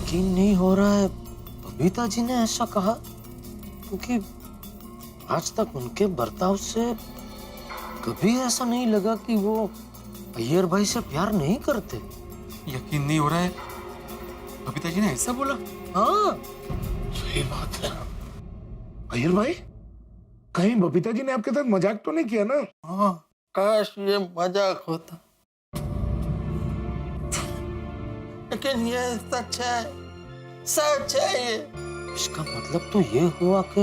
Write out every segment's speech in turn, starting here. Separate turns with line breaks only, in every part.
यकीन नहीं हो रहा है बबीता जी ने ऐसा कहा, क्योंकि आज तक उनके बर्ताव से कभी ऐसा नहीं लगा कि वो अय्यर भाई से प्यार नहीं करते।
यकीन नहीं हो रहा है, बबीता जी ने ऐसा बोला?
हाँ,
सही बात है। अय्यर भाई, कहीं बबीता जी ने आपके साथ मजाक तो नहीं किया ना?
हाँ, काश ये मजाक होता, लेकिन ये सच है, सच है ये।
इसका मतलब तो ये हुआ कि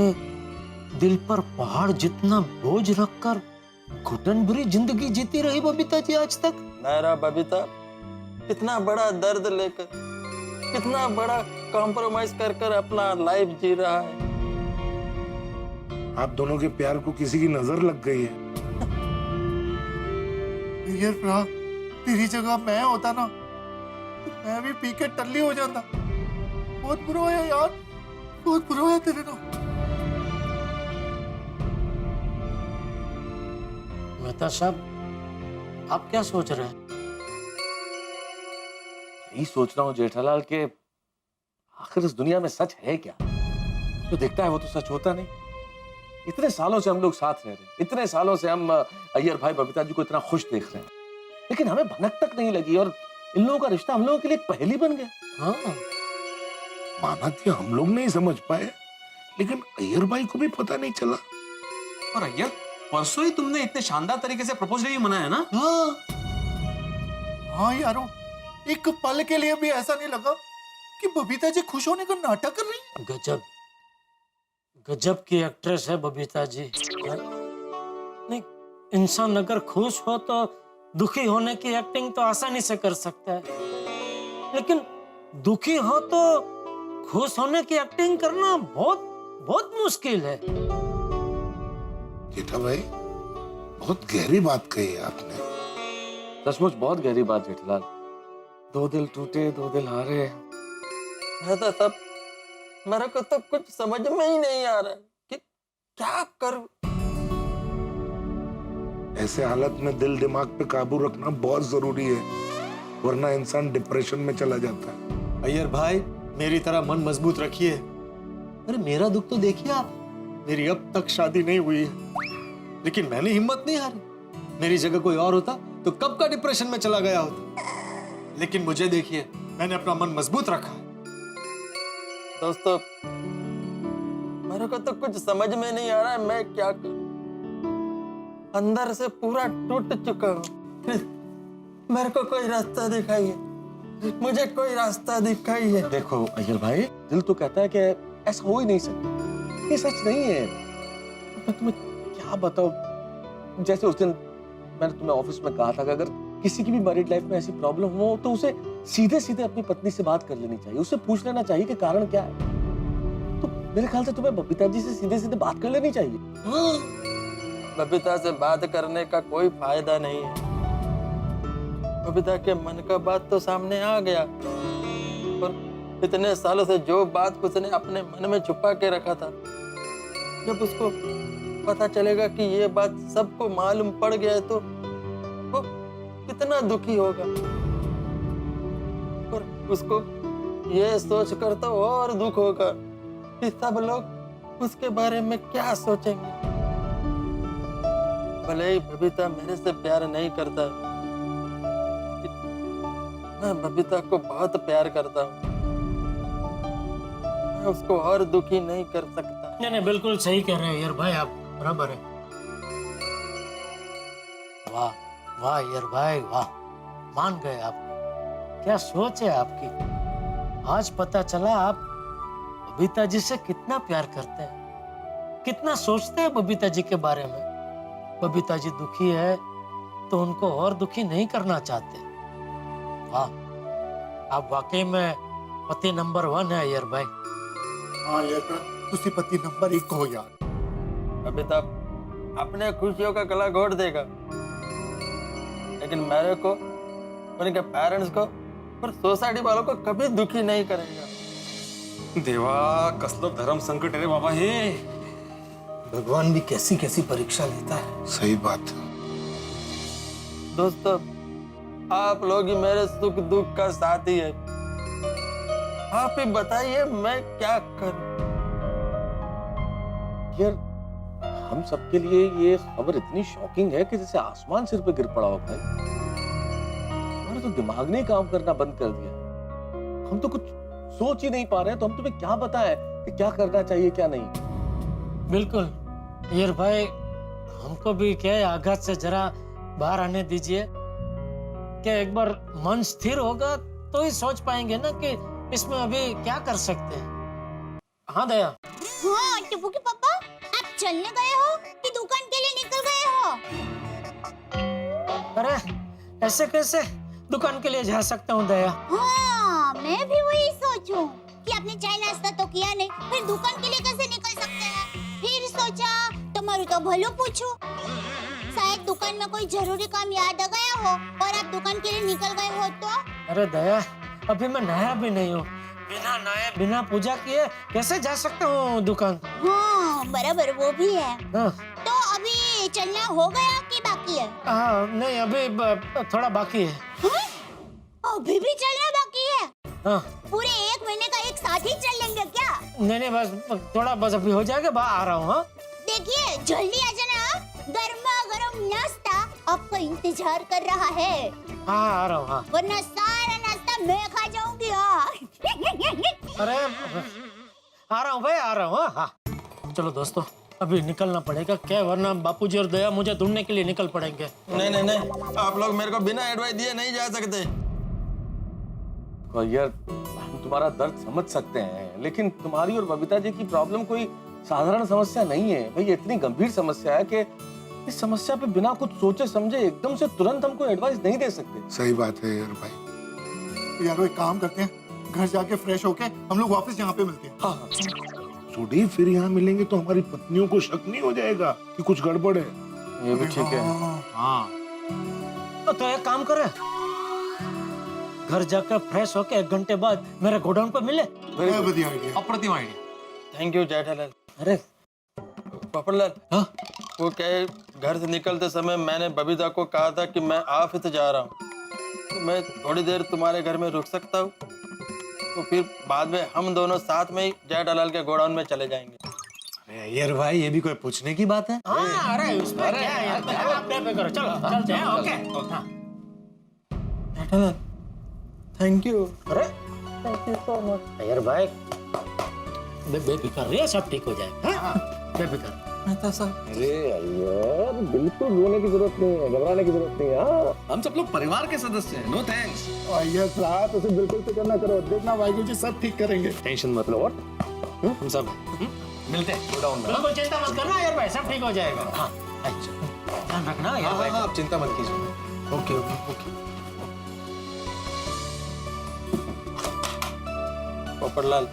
दिल पर पहाड़ जितना बोझ रखकर घुटन भरी जिंदगी जीती रही बबीता जी आज तक।
नायरा बबीता कितना बड़ा दर्द लेकर, कितना बड़ा कॉम्प्रोमाइज कर कर अपना लाइफ जी रहा है।
आप दोनों के प्यार को किसी की नजर लग गई है।
यार तेरी जगह मैं होता ना तो मैं भी पी के टल्ली हो जाता। बहुत बुरा है यार, बहुत बुरा है तेरे ना।
मेहता साहब, आप क्या सोच रहे हैं?
यही सोच रहा हूँ जेठालाल के आखिर इस दुनिया में सच है क्या? जो दिखता है वो तो सच होता नहीं। इतने सालों से हम लोग साथ रह रहे हैं, इतने सालों से हम अय्यर भाई बबीता जी को इतना खुश देख रहे हैं, लेकिन हमें भनक तक नहीं लगी और इन लोगों का रिश्ता हम लोगों के लिए एक पहेली बन गया।
हाँ,
माना कि हम लोग नहीं समझ पाए, लेकिन अय्यर भाई को भी पता नहीं चला।
और अय्यर, परसों ही तुमने इतने शानदार तरीके से प्रपोज भी मनाया ना?
हाँ यारो, एक पल के लिए भी ऐसा नहीं लगा कि बबीता जी खुश होने का नाटक कर रही है।
गजब गजब की एक्ट्रेस है बबीता जी। नहीं, इंसान अगर खुश हो तो दुखी होने की एक्टिंग तो आसानी से कर सकता है, लेकिन दुखी हो तो खुश होने की एक्टिंग करना बहुत बहुत मुश्किल है।
जेठा भाई, बहुत गहरी बात कही है आपने।
सचमुच बहुत गहरी बात जेठालाल। दो दिल टूटे, दो दिल हारे।
मैं तो सब, मेरे को तो कुछ समझ में ही नहीं आ रहा कि क्या करूं।
ऐसे हालत में दिल दिमाग पे काबू रखना बहुत जरूरी है, वरना इंसान डिप्रेशन में चला जाता है।
अय्यर भाई, मेरी तरह मन मजबूत रखिए। अरे मेरा दुख तो देखिए आप, मेरी अब तक शादी नहीं हुई है, लेकिन मैंने हिम्मत नहीं हारी। मेरी जगह कोई और होता तो कब का डिप्रेशन में चला गया होता, लेकिन मुझे देखिए, मैंने अपना मन मजबूत रखा।
दोस्तों, मेरे को तो कुछ समझ में नहीं आ रहा है मैं क्या करूं। अंदर से पूरा टूट चुका हूं। मेरे को कोई रास्ता दिखाइए, मुझे कोई रास्ता दिखाइए।
देखो अय्यर भाई, दिल तो कहता है कि ऐसा हो ही नहीं सकता, ये सच नहीं है। मैं तुम्हें क्या बताऊं, जैसे उस दिन मैंने तुम्हें ऑफिस में कहा था कि अगर किसी की भी मैरिड लाइफ में ऐसी प्रॉब्लम हो तो उसे सीधे सीधे अपनी पत्नी से बात कर लेनी चाहिए, उससे पूछ लेना चाहिए कि कारण क्या है। तो मेरे ख्याल से तुम्हें बबीता जी से सीधे सीधे बात कर लेनी चाहिए।
बबीता से बात करने का कोई फायदा नहीं है। बबीता के मन का बात तो सामने आ गया, और इतने सालों से जो बात उसने अपने मन में छुपा के रखा था, जब उसको पता चलेगा कि ये बात सबको मालूम पड़ गया है तो वो कितना दुखी होगा। और उसको ये सोचकर तो और दुख होगा कि सब लोग उसके बारे में क्या सोचेंगे। भले ही बबीता मेरे से प्यार नहीं करता, मैं बबीता को बहुत प्यार करता हूँ। मैं उसको और दुखी नहीं कर सकता।
नहीं, बिल्कुल सही कह रहे हैं यार भाई, आप बराबर है। वाह वाह यार भाई, वाह, मान गए आप। क्या सोच है आपकी। आज पता चला आप बबीता जी से कितना प्यार करते हैं, कितना सोचते हैं बबीता जी के बारे में। बबीता जी दुखी है तो उनको और दुखी नहीं करना चाहते। वाह, आप वाकई में पति नंबर 1 है यार भाई।
हाँ यार, तुसी पति नंबर 1 हो यार।
बबीता अपने खुशियों का गला घोट देगा, लेकिन मेरे को, उनके पेरेंट्स को और सोसाइटी वालों को कभी दुखी नहीं करेगा।
देवा, कसलो धर्म संकट रे बाबा हे।
भगवान भी कैसी कैसी परीक्षा लेता है।
सही बात है।
दोस्तों, आप लोग ही मेरे सुख दुख का साथी है। आप ही बताइए मैं क्या करूं?
यार हम सबके लिए ये खबर इतनी शॉकिंग है कि जैसे आसमान सिर पे गिर पड़ा हो भाई। हमारा तो दिमाग ने काम करना बंद कर दिया। हम तो कुछ सोच ही नहीं पा रहे हैं, तो हम तुम्हें क्या बताएं कि क्या करना चाहिए क्या नहीं।
बिल्कुल अय्यर भाई, हमको भी क्या है, आघात से जरा बाहर आने दीजिए। क्या एक बार मन स्थिर होगा तो ही सोच पाएंगे ना कि इसमें अभी क्या कर सकते हैं। हाँ दया।
हाँ टिप्पू के पापा, आप चलने गए हो कि दुकान के लिए निकल गए हो?
अरे ऐसे कैसे दुकान के लिए जा सकता हूँ दया?
हाँ मैं भी वही सोचूं कि आपने चाय नाश्ता तो किया नहीं, फिर दुकान के लिए कैसे निकल सकते हैं? फिर सोचा तुम्हारू तो भलो पूछूं, शायद दुकान में कोई जरूरी काम याद आ गया हो और आप दुकान के लिए निकल गए हो तो?
अरे दया, अभी मैं नया भी नहीं हूँ, बिना नए बिना पूजा किए कैसे जा सकता हूँ दुकान?
हाँ बराबर, वो भी है।
हाँ,
तो अभी चलना हो गया कि बाकी है?
हाँ नहीं अभी थोड़ा बाकी है।
हाँ? अभी भी चलना बाकी है?
हाँ
पूरे 1 महीने का एक साथ ही चल लेंगे क्या?
नहीं बस थोड़ा, बस अभी हो जाएगा, आ रहा हूँ। हाँ
देखिए जल्दी आ जाना, गर्मा गर्म नाश्ता आपका इंतजार कर रहा है,
हाँ आ रहा हूँ। हाँ
वरना सारा नाश्ता मैं खा जाऊंगी। हाँ
अरे आ रहा हूँ भाई, आ रहा हूँ। हाँ चलो दोस्तों, अभी निकलना पड़ेगा क्या, वरना बापूजी और दया मुझे ढूंढने के लिए निकल पड़ेंगे।
नहीं नहीं नहीं, आप लोग मेरे को बिना एडवाइस दिए नहीं जा सकते।
यार हम तुम्हारा दर्द समझ सकते हैं, लेकिन तुम्हारी और बबीता जी की प्रॉब्लम कोई साधारण समस्या नहीं है भाई। ये इतनी गंभीर समस्या है कि इस समस्या पे बिना कुछ सोचे समझे एकदम से तुरंत हमको एडवाइस नहीं दे सकते।
सही बात है यार भाई।
यार एक काम करते हैं, घर जाके फ्रेश होके हम लोग वापस यहाँ पे मिलते हैं।
हाँ
छोड़ी, फिर यहाँ मिलेंगे तो हमारी पत्नियों को शक नहीं हो जाएगा कि कुछ गड़बड़ है।
ये भी ठीक है।
हाँ
तो एक काम करे, घर जाकर फ्रेश होके 1 घंटे बाद मेरे गोडाउन पे मिले।
बढ़िया आइडिया।
अप्रतिम आइडिया।
Thank you Jethalal.
अरे
पोपटलाल,
हाँ
वो क्या है, घर से निकलते समय मैंने बबीता को कहा था कि मैं ऑफिस जा रहा हूँ, तो मैं थोड़ी देर तुम्हारे घर में रुक सकता हूँ, तो फिर बाद में हम दोनों साथ में ही जेठालाल के गोडाउन में चले जाएंगे।
अरे अय्यर भाई, ये भी कोई पूछने की बात है?
हाँ, अरे उसमें क्या है यार, आप पे करो, चलो चलते हैं। ओके हाँ।
Jethalal thank you.
अरे thank you so much Iyer भाई, बेफिक्र रहिए, सब ठीक हो जाएगा। हाँ बेफिक्र।
मेहता साहब,
अरे यार बिल्कुल रोने की जरूरत नहीं है, घबराने की जरूरत नहीं है। हाँ हम सब लोग परिवार के सदस्य हैं। No thanks.
ये साहब उसे बिल्कुल फिक्र ना करो, देखना वाहिगुरु जी सब ठीक करेंगे।
टेंशन मत लो। और हम सब मिलते हैं गोडाउन में।
बिल्कुल चिंता मत करना यार भाई, सब ठीक हो जाएगा। हाँ अच्छा, ध्यान रखना यार भाई।
आप चिंता मत कीजिए।
Okay okay okay.
पोपटलाल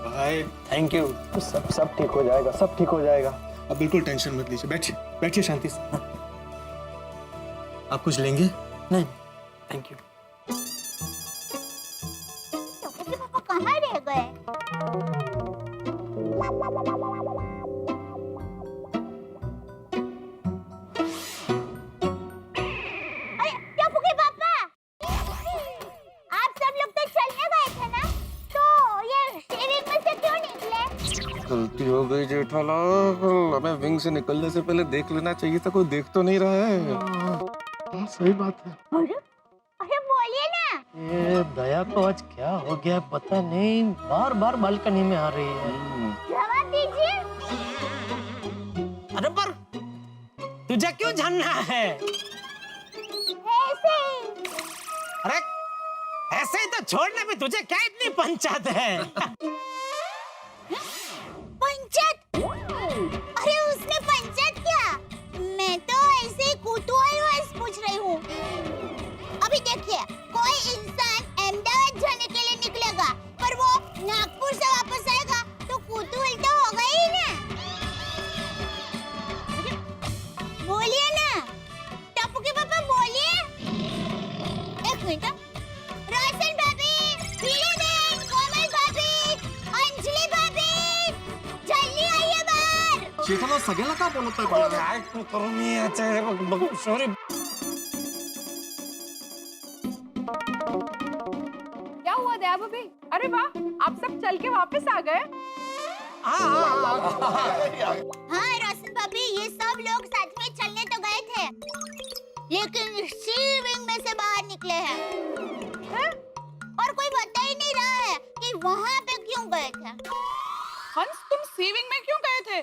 भाई
थैंक यू।
सब ठीक हो जाएगा, सब ठीक हो जाएगा।
अब बिल्कुल टेंशन मत लीजिए, बैठिए बैठिए शांति से। आप कुछ लेंगे?
नहीं थैंक यू।
तो पापा कहाँ रह गए? अरे टप्पू के पापा, आप सब लोग तो चलने गए थे ना, तो ये शेविंग में से क्यों निकले?
गलती हो गई जेठालाल, हमें विंग से निकलने से पहले देख लेना चाहिए था। कोई देख तो नहीं रहा है।
सही बात है।
अरे अरे बोलिए ना।
ये दया को आज क्या हो गया पता नहीं, बार बार बालकनी में आ रही है।
जवाब दीजिए।
अरे पर तुझे क्यों जानना है?
ऐसे ही।
अरे ऐसे ही तो छोड़ने में तुझे क्या इतनी पंचायत है?
पंचायत? अरे उसने पंचायत क्या? मैं तो ऐसे ही कुतूहलवश पूछ रही हूँ। अभी देखिए, कोई इंसान अहमदाबाद जाने के लिए निकलेगा, पर वो नागपुर से वापस आएगा, तो कुतूहल तो होगा ही ना। बोलिए ना, टप्पू के पापा बोलिए। एक मिनट, रोशन भाभी, हीरे बहन, कोमल भाभी, अंजलि भाभी, जल्दी आइए बाहर।
जेठालाल सगळ्याला का बोलतोय बाळा?
काय करू मी याचं? सॉरी।
क्या हुआ दया दया भाभी, अरे वाह, आप सब चल के वापस आ गए।
हाँ रोशन भाभी, ये सब लोग साथ में चलने तो गए थे, लेकिन सी विंग में से बाहर निकले हैं। और कोई बता ही नहीं रहा है कि वहाँ पे क्यों गए थे।
हंस, तुम सी विंग में क्यों गए थे?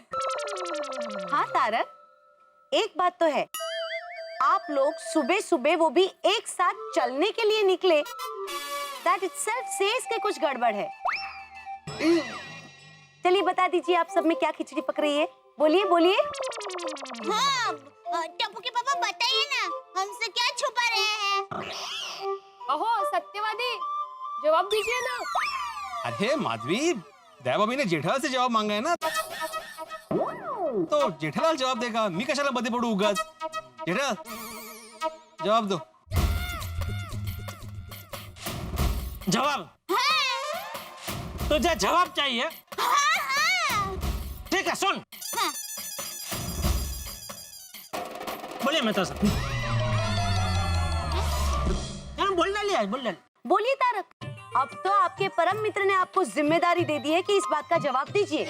हाँ तारक, एक बात तो है, आप लोग सुबह सुबह वो भी एक साथ चलने के लिए निकले, that itself says कि कुछ गड़बड़ है। चलिए बता दीजिए, आप सब में क्या खिचड़ी पक रही है? बोलिए बोलिए।
हाँ, टप्पू के पापा बताइए ना, हमसे क्या छुपा रहे हैं?
ओहो सत्यवादी, जवाब दीजिए ना।
अरे माधवी, दया भाभी ने जेठालाल से जवाब मांगा है ना, तो जेठालाल जवाब देगा, मी कशाला मध्ये पडू उगाच। जेठालाल जवाब दो।
जवाब? तुझे जवाब चाहिए? ठीक है, सुन। बोलिए, मैं तो बोल डालिए, बोल डालिए।
बोलिए तारक, अब तो आपके परम मित्र ने आपको जिम्मेदारी दे दी है कि इस बात का जवाब दीजिए।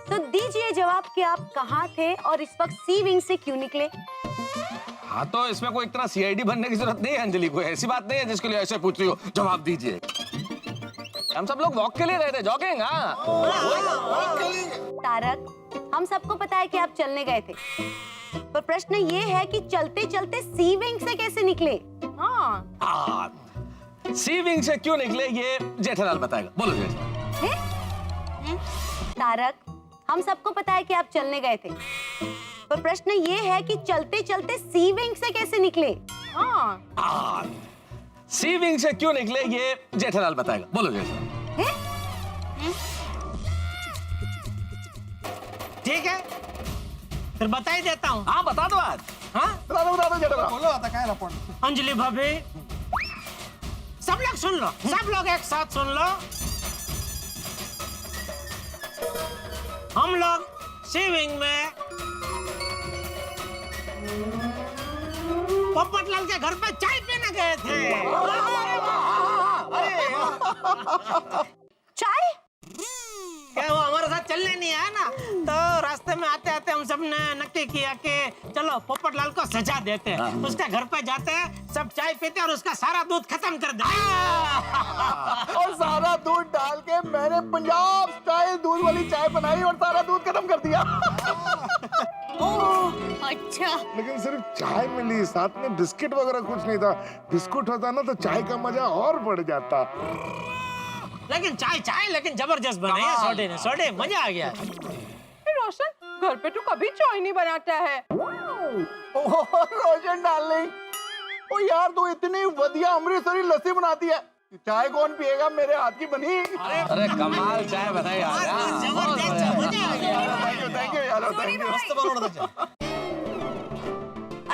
तो दीजिए जवाब कि आप कहाँ थे और इस वक्त सी विंग से क्यों निकले?
हाँ, तो इसमें कोई इतना सीआईडी बनने की जरूरत नहीं है अंजलि, कोई ऐसी बात नहीं है जिसके लिए ऐसे पूछ रही हो। जवाब दीजिए। हम सब लोग वॉक के लिए गए थे, जॉगिंग। हाँ
तारक, हम सबको पता है कि आप चलने गए थे, पर प्रश्न ये है कि चलते चलते सी विंग से कैसे निकले?
हाँ,
सी विंग से क्यों निकले ये जेठालाल बताएगा। बोलो जेठालाल।
तारक, हम सबको पता है कि आप चलने गए थे, पर प्रश्न ये है कि चलते चलते सी विंग से कैसे निकले?
हाँ,
सी विंग से क्यों निकले ये जेठालाल बताएगा। बोलो जेठालाल।
ठीक है, फिर बता ही देता हूँ।
हाँ, बता दो आज।
हाँ,
बता दो जेठालाल।
बोलो आता काय लपण।
अंजलि भाभी, सब लोग सुन लो, सब लोग एक साथ सुन लो। हम लोग सी विंग में पोपटलाल के घर पे चाय पीने गए थे।
चाय?
क्या वो हमारे साथ चलने नहीं आया ना, तो रास्ते में आते आते हम सब ने नक्की किया कि चलो पोपटलाल को सजा देते हैं। उसके घर पे जाते हैं, सब चाय पीते और उसका सारा दूध खत्म कर देते।
और सारा दूध डाल के मैंने पंजाब स्टाइल दूध वाली चाय बनाई और सारा दूध खत्म कर दिया।
ओह अच्छा।
लेकिन सिर्फ चाय मिली, साथ में बिस्किट वगैरह कुछ नहीं था। बिस्कुट होता ना तो चाय का मजा और बढ़ जाता।
लेकिन चाय चाय लेकिन जबरदस्त बनाई है सोडे ने, सोडे मजा आ गया।
रोशन, घर पे तो कभी चाय नहीं बनाता है।
ओह रोशन डार्लिंग, ओ यार तू इतनी बढ़िया अमृतसरी लस्सी बनाती है, चाय कौन पिएगा मेरे हाथ की बनी।
अरे कमाल चाय बताई यार।
जबरदस्त मजा आ गया।
थैंक यू यार, थैंक यू।
मस्त बनवलं त्याच्या।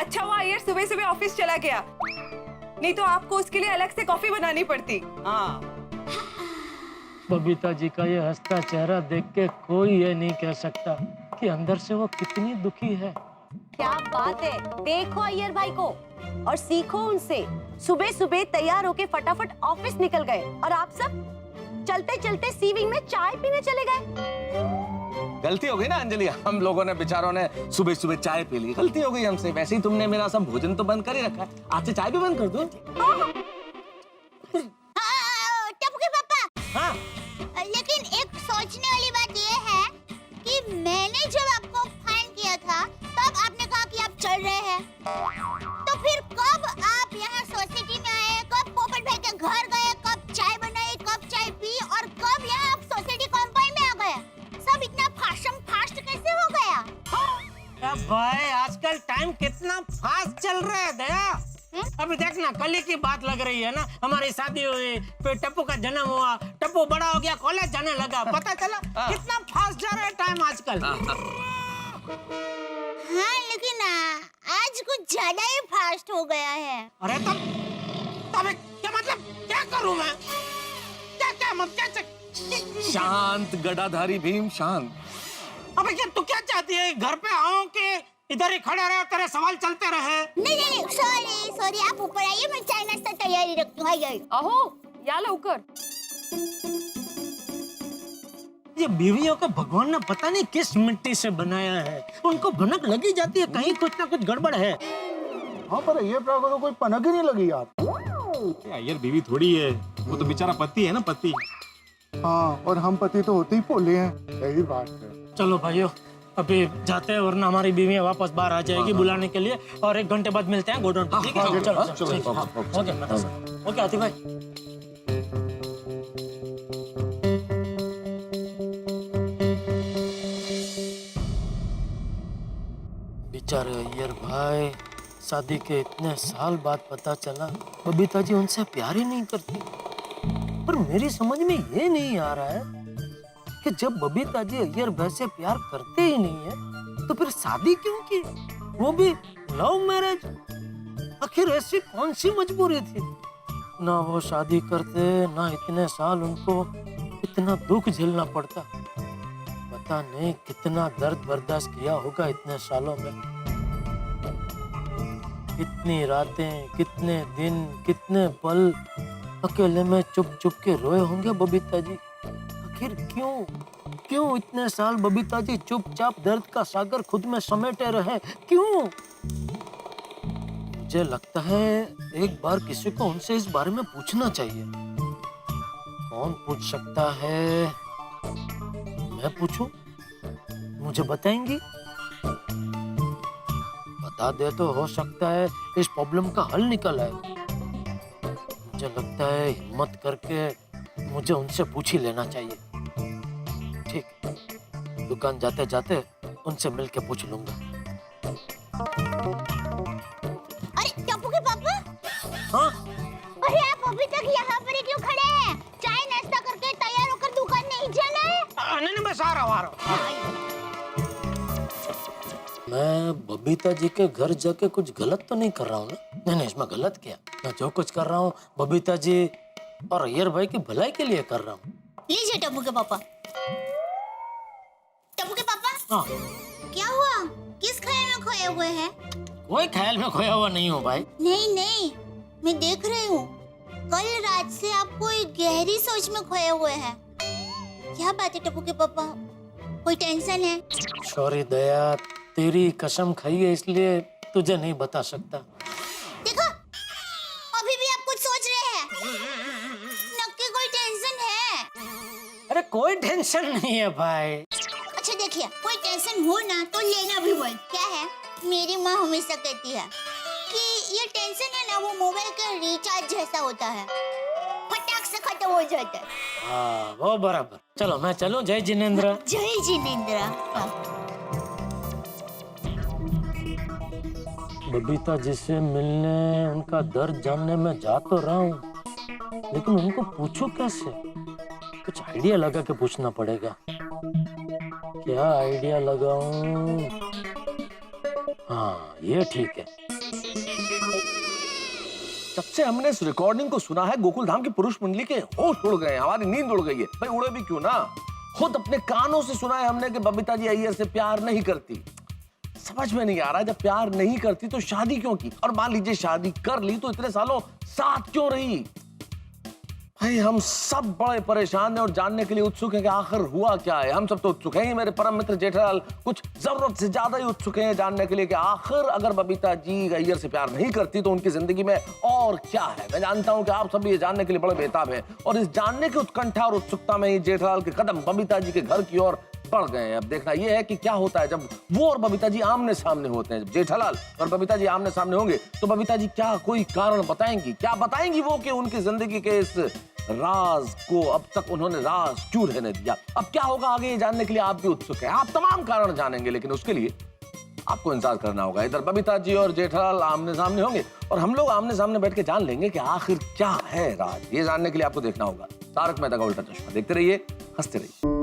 अच्छा हुआ यार सुबह सुबह ऑफिस चला गया, नहीं तो आपको उसके लिए अलग से कॉफी बनानी पड़ती।
हाँ, बबीता जी का ये हंसता चेहरा देख के कोई ये नहीं कह सकता कि अंदर से वो कितनी दुखी है।
क्या बात है, देखो अय्यर भाई को और सीखो उनसे। सुबह सुबह तैयार होके फटाफट ऑफिस निकल गए और आप सब चलते चलते सी विंग में चाय पीने चले गए।
गलती हो गई ना अंजलि, हम लोगों ने बेचारों ने सुबह सुबह चाय पी ली, गलती हो गई हमसे। वैसे ही तुमने मेरा सब भोजन तो बंद कर ही रखा है, आज से चाय भी बंद कर दो।
टप्पू के पापा,
हाँ,
लेकिन एक सोचने वाली बात यह है कि मैंने जब आपको फाइन किया था तब आपने कहा कि आप चल रहे हैं, तो फिर कब आप यहाँ सोसाइटी में आए, कब पोपट भाई के घर गए, कब चाय बनाई, कब चाय पी और कब यहाँ आप सोसाइटी कंपाउंड में आ गए? सब इतना फास्ट कैसे हो गया?
अब भाई आजकल टाइम कितना फास्ट चल रहा है दया। अभी देखना, कल ही की बात लग रही है ना, हमारी शादी हुई, फिर टप्पू का जन्म हुआ, टप्पू बड़ा हो गया, कॉलेज जाने लगा, पता चला कितना फास्ट जा रहा है टाइम आजकल।
हाँ लेकिन आज कुछ ज्यादा ही फास्ट हो गया है।
अरे तब क्या मतलब, क्या करूं मैं? क्या मतलब
शांत गदाधारी भीम शांत।
अबे क्या तू क्या चाहती है, घर पे आओ कि इधर ही खड़े रहे, तेरे सवाल चलते रहे?
नहीं सॉरी, आप ऊपर आइए, मैं चाय नाश्ता तैयारी रखती हूँ।
अहो या लवकर.
ये बीवियों को भगवान ने पता नहीं किस मिट्टी से बनाया है, उनको भनक लगी जाती है कहीं कुछ ना कुछ गड़बड़ है.
हाँ पर ये प्राग को तो कोई पनक ही नहीं लगी यार.
अय्यर बीवी थोड़ी है, वो तो बेचारा पति है ना, पति.
हाँ और हम पति तो होते ही भोले हैं. यही बात है.
चलो भाइयों अभी जाते हैं वरना हमारी बीवियां वापस बाहर आ जाएगी बुलाने के लिए, और 1 घंटे बाद मिलते हैं गोडाउन पे. ठीक है चलो ओके आतिफ भाई. बेचारे अय्यर भाई, शादी के इतने साल बाद पता चला बबीता जी उनसे प्यार ही नहीं करती. पर मेरी समझ में ये नहीं आ रहा है कि जब बबीता जी अय्यर भाई से प्यार करते ही नहीं है तो फिर शादी क्यों की, वो भी लव मैरिज. आखिर ऐसी कौन सी मजबूरी थी. ना वो शादी करते, ना इतने साल उनको इतना दुख झेलना पड़ता. पता नहीं कितना दर्द बर्दाश्त किया होगा इतने सालों में. कितनी रातें, कितने दिन, कितने पल अकेले में चुप चुप के रोए होंगे बबीता जी. आखिर क्यों इतने साल बबीता जी चुपचाप दर्द का सागर खुद में समेटे रहे, क्यों. मुझे लगता है एक बार किसी को उनसे इस बारे में पूछना चाहिए. कौन पूछ सकता है. मैं पूछूं, मुझे बताएंगी. बता दे तो हो सकता है इस प्रॉब्लम का हल निकल आए. मुझे लगता है हिम्मत करके मुझे उनसे पूछ ही लेना चाहिए. ठीक, दुकान जाते जाते उनसे मिलके पूछ लूंगा.
अरे टप्पू के पापा.
हाँ
अरे आप अभी तक यहाँ पर ही क्यों खड़े हैं? चाय नाश्ता करके तैयार होकर दुकान नहीं जाना है?
नहीं बस आ रहा हूँ. मैं बबीता जी के घर जाके कुछ गलत तो नहीं कर रहा हूँ ना. नहीं इसमें गलत क्या. मैं जो कुछ कर रहा हूँ बबीता जी और अय्यर भाई की भलाई के लिए कर रहा हूँ.
लीजिए टप्पू के पापा. टप्पू के पापा.
हाँ
क्या हुआ? किस ख्याल में खोए हुए हैं?
कोई ख्याल में खोया हुआ नहीं हूँ भाई.
नहीं मैं देख रही हूँ कल रात से आप कोई गहरी सोच में खोए हुए हैं. क्या बात है टप्पू के पापा? कोई टेंशन है?
सॉरी दया, तेरी कसम खाई है इसलिए तुझे नहीं बता सकता.
देखो अभी भी आप कुछ सोच रहे हैं. नक्की कोई टेंशन है?
अरे कोई टेंशन नहीं है भाई.
अच्छा देखिए, कोई टेंशन हो ना तो लेना भी मत. क्या है, मेरी माँ हमेशा कहती है कि ये टेंशन है ना वो मोबाइल का रिचार्ज जैसा होता है, फटाक से खत्म हो जाता है.
हाँ वो बराबर. चलो मैं चलूं. जय जिनेंद्र.
जय जिनेंद्र.
बबीता जी से मिलने, उनका दर्द जानने में जा तो रहा हूँ, लेकिन उनको पूछूं कैसे. कुछ आइडिया लगा के पूछना पड़ेगा. क्या आइडिया लगाऊं. हाँ ये ठीक है.
जब से हमने इस रिकॉर्डिंग को सुना है गोकुलधाम की पुरुष मंडली के होश उड़ गए हैं, हमारी नींद उड़ गई है. भाई उड़े भी क्यों ना, खुद अपने कानों से सुना है हमने कि बबीता जी अय्यर से प्यार नहीं करती. समझ में नहीं आ रहा, जब प्यार नहीं करती तो शादी क्यों की, और मान लीजिए शादी कर ली तो इतने सालों साथ क्यों रही. भाई हम सब बड़े परेशान हैं और जानने के लिए उत्सुक हैं कि आखिर हुआ क्या है. हम सब तो उत्सुक हैं, मेरे परम मित्र जेठालाल कुछ जरूरत से ज्यादा ही उत्सुक हैं जानने के लिए कि आखिर अगर बबीता जी अय्यर से प्यार नहीं करती तो उनकी जिंदगी में और क्या है. मैं जानता हूं कि आप सब ये जानने के लिए बड़े बेताब हैं, और इस जानने की उत्कंठा और उत्सुकता में ही जेठालाल के कदम बबीता जी के घर की ओर बढ़ गए हैं. अब देखना यह है कि क्या होता है जब वो और बबीता जी आमने सामने होते हैं. जब जेठालाल और बबीता जी आमने सामने होंगे तो बबीता जी क्या कोई कारण बताएंगी, क्या बताएंगी वो कि उनकी जिंदगी के इस राज को अब तक उन्होंने राज क्यों रहने दिया. अब क्या होगा आगे ये जानने के लिए आप भी उत्सुक हैं. आप तमाम कारण जानेंगे, लेकिन उसके लिए आपको इंतजार करना होगा. इधर बबीता जी और जेठालाल आमने सामने होंगे और हम लोग आमने सामने बैठ के जान लेंगे कि आखिर क्या है राज. ये जानने के लिए आपको देखना होगा तारक मेहता का उल्टा चश्मा. देखते रहिए, हंसते रहिए.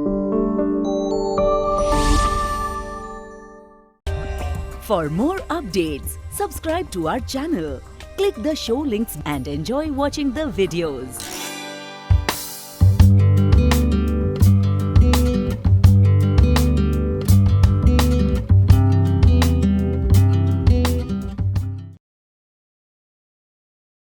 For more updates, subscribe to our channel, click the show links and enjoy watching the videos.